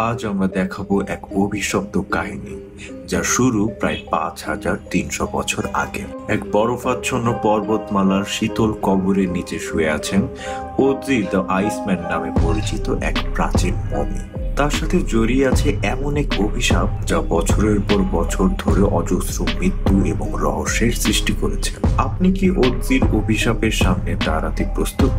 আজ আমরা দেখাবো এক অভিশপ্ত কাহিনী যার শুরু প্রায় ৫,৩০০ বছর আগে। এক বরফাচ্ছন্ন পর্বতমালার শীতল কবরের নিচে শুয়ে আছেন ওজি দ্য আইসম্যান নামে পরিচিত এক প্রাচীন মমি। তার সাথে জড়িয়ে আছে এমন এক অভিশাপ যা বছরের পর বছর ধরে অজস্র মৃত্যু এবং রহস্যের সৃষ্টি করেছে। আপনি কি ওজির অভিশাপের সামনে দাঁড়াতে প্রস্তুত?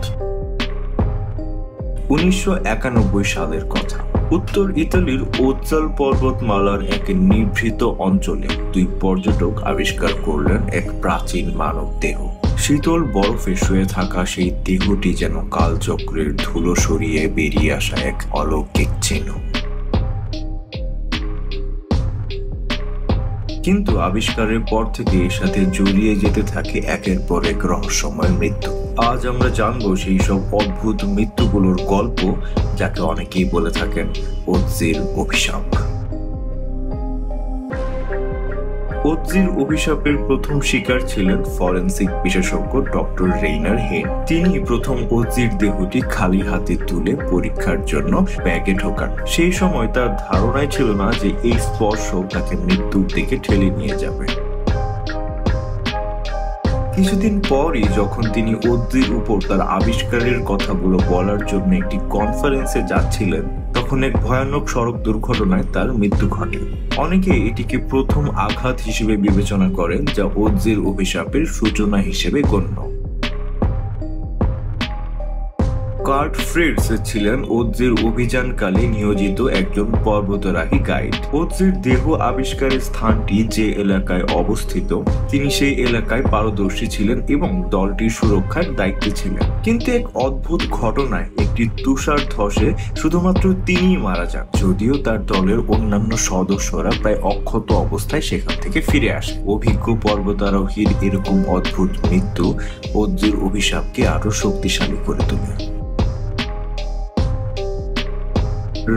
১৯৯১ সালের কথা। উত্তর ইতালির ওজ্জাল পর্বতমালার এক নিভৃত অঞ্চলে দুই পর্যটক আবিষ্কার করলেন এক প্রাচীন মানব দেহ। শীতল বরফে শুয়ে থাকা সেই দেহটি যেন কালচক্রের ধুলো সরিয়ে বেরিয়ে আসা এক অলৌকিক চিহ্ন। কিন্তু আবিষ্কারের পর থেকে এর সাথে জড়িয়ে যেতে থাকে একের পর এক রহস্যময় মৃত্যু। আজ আমরা জানবো সেই সব অদ্ভুত মৃত্যুগুলোর গল্প, যাকে অনেকেই বলে থাকেন ওজির অভিশাপ। ওজির অভিশাপের প্রথম শিকার ছিলেন ফরেনসিক বিশেষজ্ঞ ডক্টর রেইনার হেন। তিনি প্রথম ওজির দেহটি খালি হাতে তুলে পরীক্ষার জন্য ব্যাগে ঢোকান। সেই সময় তার ধারণাই ছিল না যে এই স্পর্শ তাকে মৃত্যুর দিকে ঠেলে নিয়ে যাবে। কিছুদিন পরই যখন তিনি ওজির উপর তার আবিষ্কারের কথাগুলো বলার জন্য একটি কনফারেন্সে যাচ্ছিলেন, তখন এক ভয়ানক সড়ক দুর্ঘটনায় তার মৃত্যু ঘটে। অনেকে এটিকে প্রথম আঘাত হিসেবে বিবেচনা করেন, যা ওজির অভিশাপের সূচনা হিসেবে গণ্য। কার্ট ফ্রিটজ ছিলেন ওজির অভিযানকালে নিয়োজিত একজন পর্বতারোহী গাইড। ওজির দেহ আবিষ্কারের স্থানটি যে এলাকায় অবস্থিত, তিনি সেই এলাকায় পারদর্শী ছিলেন এবং দলটির সুরক্ষার দায়িত্বে ছিলেন। কিন্তু এক অদ্ভুত ঘটনায় একটি তুষার ধসে শুধুমাত্র তিনিই মারা যান, যদিও তার দলের অন্যান্য সদস্যরা প্রায় অক্ষত অবস্থায় সেখান থেকে ফিরে আসে। অভিজ্ঞ পর্বতারোহীর এরকম অদ্ভুত মৃত্যু ওজির অভিশাপকে আরো শক্তিশালী করে তোলে।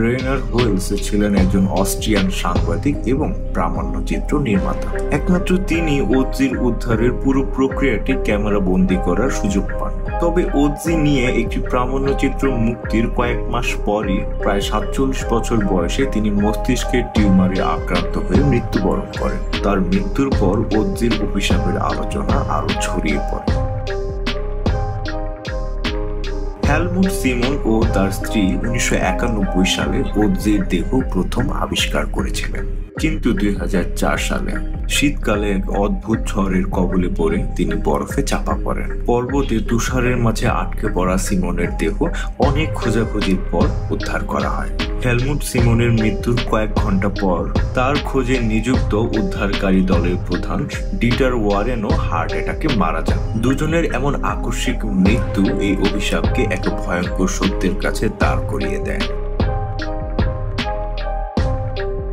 রেইনার হোয়েলস ছিলেন একজন অস্ট্রিয়ান সাংবাদিক এবং প্রামাণ্যচিত্র নির্মাতা। একমাত্র তিনি ওজির উদ্ধারের পুরো প্রক্রিয়াটি ক্যামেরা বন্দী করার সুযোগ পান। তবে ওজি নিয়ে একটি প্রামাণ্যচিত্র মুক্তির কয়েক মাস পরই প্রায় ৪৭ বছর বয়সে তিনি মস্তিষ্কের টিউমারে আক্রান্ত হয়ে মৃত্যুবরণ করেন। তার মৃত্যুর পর ওজির অভিশাপের আলোচনা আরো ছড়িয়ে পড়ে। হেলমুট সিমন ও তার স্ত্রী ১৯৯১ সালে ওজির দেহ প্রথম আবিষ্কার করেছিলেন, কিন্তু ২০০৪ সালে শীতকালে এক অদ্ভুত ঝড়ের কবলে পড়ে তিনি বরফে চাপা পড়েন। পর্বতে তুষারের মাঝে আটকে পড়া সিমনের দেহ অনেক খোঁজাখুঁজির পর উদ্ধার করা হয়। হেলমুট সিমনের মৃত্যুর কয়েক ঘন্টা পর তার খোঁজে নিযুক্ত উদ্ধারকারী দলের প্রধান ডিটার ওয়ারেনও হার্ট অ্যাটাকে মারা যান। দুজনের এমন আকস্মিক মৃত্যু এই অভিশাপকে এক ভয়ঙ্কর সত্যের কাছে দাঁড় করিয়ে দেয়।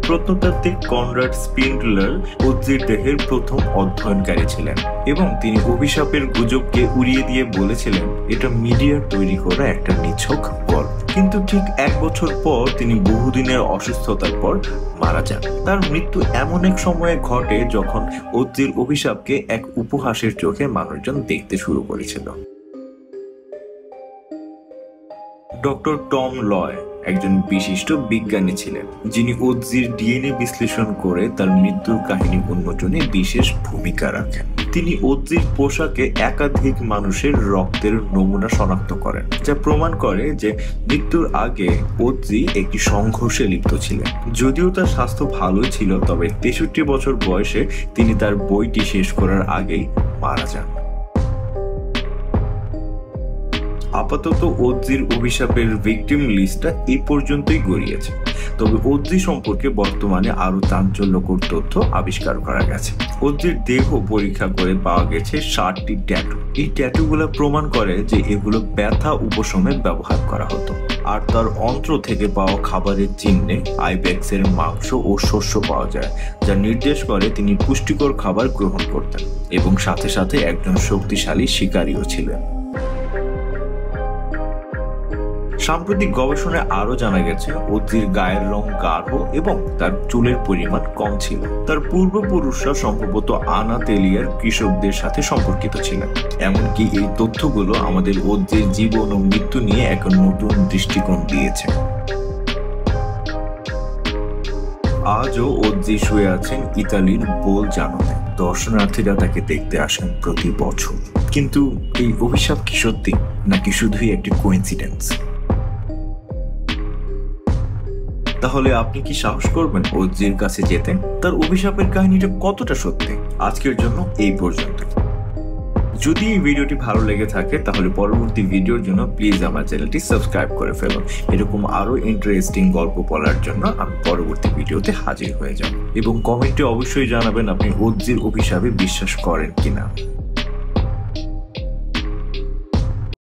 প্রত্নতাত্ত্বিক কনরাড স্পিন্ডলার ওজির দেহের প্রথম অধ্যয়নকারী ছিলেন এবং তিনি অভিশাপের গুজবকে উড়িয়ে দিয়ে বলেছিলেন এটা মিডিয়ার তৈরি করা একটা নিছক গল্প। কিন্তু ঠিক ১ বছর পর তিনি বহুদিনের অসুস্থতার পর মারা যান। তার মৃত্যু এমন এক সময়ে ঘটে যখন ওজির অভিশাপকে এক উপহাসের চোখে মানুষজন দেখতে শুরু করেছিল। ডক্টর টম লয় একজন বিশিষ্ট বিজ্ঞানী ছিলেন, যিনি ওজির ডিএনএ বিশ্লেষণ করে তার মৃত্যুর কাহিনী উন্মোচনে বিশেষ ভূমিকা রাখেন। তিনি ওজির পোশাকে একাধিক মানুষের রক্তের নমুনা শনাক্ত করেন, যা প্রমাণ করে যে মৃত্যুর আগে ওজি একটি সংঘর্ষে লিপ্ত ছিলেন। যদিও তার স্বাস্থ্য ভালোই ছিল, তবে ৬৩ বছর বয়সে তিনি তার বইটি শেষ করার আগেই মারা যান। আপাতত ওজির অভিশাপের ভিকটিম লিস্টটা এই পর্যন্তই গড়িয়েছে, তবে ওজি সম্পর্কে বর্তমানে আরো চাঞ্চল্যকর তথ্য আবিষ্কার করা গেছে। ওজির দেহ পরীক্ষা করে পাওয়া গেছে ৬০টি ট্যাটু। এই ট্যাটুগুলো প্রমাণ করে যে এগুলো ব্যথা উপশমে ব্যবহার করা হতো। আর তার অন্ত্র থেকে পাওয়া খাবারের চিহ্নে আইবেক্সের মাংস ও শস্য পাওয়া যায়, যা নির্দেশ করে তিনি পুষ্টিকর খাবার গ্রহণ করতেন এবং সাথে সাথে একজন শক্তিশালী শিকারীও ছিলেন। সাম্প্রতিক গবেষণায় আরো জানা গেছে ওজির গায়ের রং গাঢ় এবং তার চুলের পরিমাণ কম ছিল। তার পূর্বপুরুষরা সম্ভবত আনাতেলিয়ার কৃষকদের সাথে সম্পর্কিত ছিলেন। এমনকি এই তথ্যগুলো আমাদের ওজির জীবন ও মৃত্যু নিয়ে এক নতুন দৃষ্টিকোণ দিয়েছে। আজও ওজি শুয়ে আছেন ইতালির বোলজানোতে। দর্শনার্থীরা তাকে দেখতে আসেন প্রতি বছর। কিন্তু এই অভিশাপ কি সত্যি, নাকি শুধুই একটি কোইন্সিডেন্স? তাহলে আপনি কি সাহস করবেন ওজির কাছে যেতে? তার অভিশাপের কাহিনীটা কতটা সত্যি? আজকের জন্য এই পর্যন্ত। যদি এই ভিডিওটি ভালো লেগে থাকে তাহলে পরবর্তী ভিডিওর জন্য প্লিজ আমার চ্যানেলটি সাবস্ক্রাইব করে ফেলুন। এরকম আরো ইন্টারেস্টিং গল্প বলার জন্য আমি পরবর্তী ভিডিওতে হাজির হয়ে যাব। এবং কমেন্টে অবশ্যই জানাবেন আপনি ওজির অভিশাপে বিশ্বাস করেন কিনা।